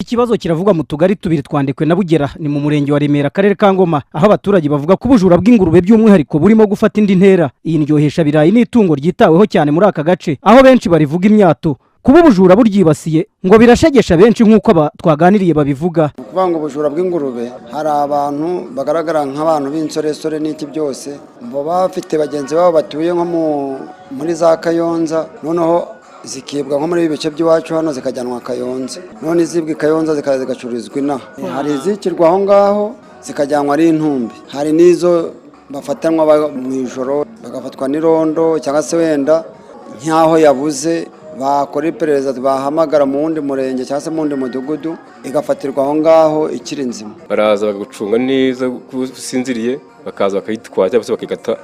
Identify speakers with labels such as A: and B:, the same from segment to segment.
A: Ikibazo kiravugwa mu tugari tubiri twandikwe na Bugera ni mu murenge wa Remera akarere ka Ngoma, aho abaturage bavuga ko ubujura bw'ingurube by'umwihariko burimo gufata indi ntera. Iyi ndyohesha birayi ni itungo ryitaweho cyane muri aka gace, aho benshi barivuga imyato. Kuba ubujura buryibasiye ngo birashegesha benshi nk'uko twaganiriye babivuga.
B: Kuvuga ngo ubujura bw'ingurube, hari abantu bagaragara nk'abantu b'insoresore n'iki byose, bo bafite bagenzi babo batuye nko muri za Kayonza, noneho zikibwa nko muri ibice by'iwacu hano zikajyanwa Kayonza, none izibwa Kayonza zikaza zigacururizwa inaha. Hari izikirwa aho ngaho zikajyanwa ari intumbi, hari n'izo bafatanwa mu ijoro bagafatwa n'irondo cyangwa se wenda nk'aho yabuze bakora iperereza bahamagara mu wundi murenge cyangwa se mu wundi mudugudu igafatirwa aho ngaho ikiri nzima.
C: Baraza bagagucunga neza gusinziriye bakaza bakayitwara cyangwa se bakigata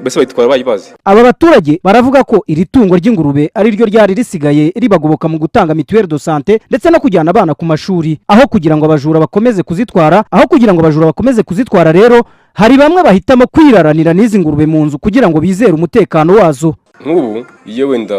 C: bese bayitwara bayibaze.
A: Aba baturage baravuga ko iri tungo ry'ingurube ari ryo ryari risigaye ribagoboka mu gutanga mituelle de santé ndetse no kujyana abana ku mashuri, aho kugira ngo abajura bakomeze kuzitwara rero hari bamwe bahitamo kwiraranira n'izi ngurube mu nzu kugira ngo bizere umutekano wazo.
C: Nk'ubu iyo wenda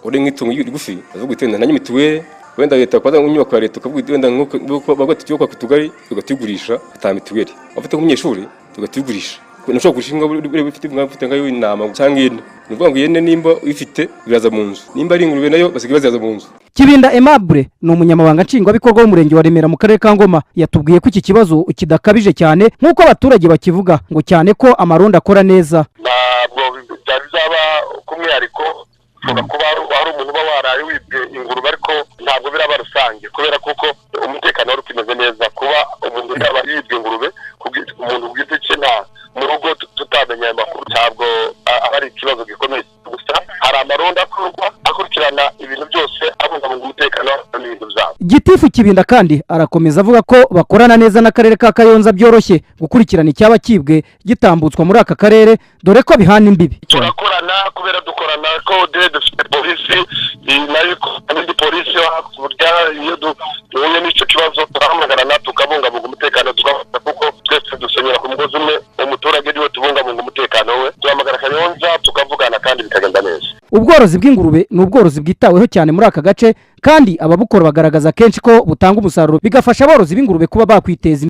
C: uri nk'itungo rigufi avuga iti wenda nanye mituelle wenda leta kwaza inyubako ya leta ukavuga wenda nk'uko bagatiyo kwa kutugari tugatigurisha ata mituelle afite nk'umunyeshuri tugatigurisha nashobora gushinga bifite mwafite ngayo inama cyangwa ine nuvuga ngo yene nimba uyifite biraza mu nzu, nimba ari ingurube nayo basigaye bazaza mu nzu.
A: Kibinda Aimable ni umunyamabanga nshingwabikorwa w'umurenge wa Remera mu karere ka Ngoma, yatubwiye ko iki kibazo kidakabije cyane nk'uko abaturage bakivuga, ngo cyane ko amaronda akora neza.
D: Ntabwo byaba kumwihariko kuba hari umuntu uba waraye wibwe ingurube, ariko ntabwo biraba rusange kubera kuko umutekano wari ukimeze neza. Kuba umuntu yaba yibwe ingurube umuntu bwite cye mu rugo tutamenya aya makuru ntabwo aba ari ikibazo gikomeye. Gusa hari amaronda akurikirana ibintu byose abungabunga umutekano n'ibintu byabo.
A: Gitifu Kibinda kandi arakomeza avuga ko bakorana neza n'akarere ka Kayonza byoroshye gukurikirana icyaba kibwe gitambutswa muri aka karere, dore ko bihana imbibi.
D: Turakorana kubera dukorana code dufite polisi nayo n'indi polisi burya iyo duhuye n'icyo kibazo turahamagarana tukabungabunga umutekano kuko twese dusenyera ku mugozi umwe. Umuturage niwe tubungabunga umutekano we, tuhamagara Kayonza tukavugana kandi bikagenda neza.
A: Ubworozi bw'ingurube ni ubworozi bwitaweho cyane muri aka gace, kandi ababukora bagaragaza kenshi ko butanga umusaruro, bigafasha aborozi b'ingurube kuba bakwiteza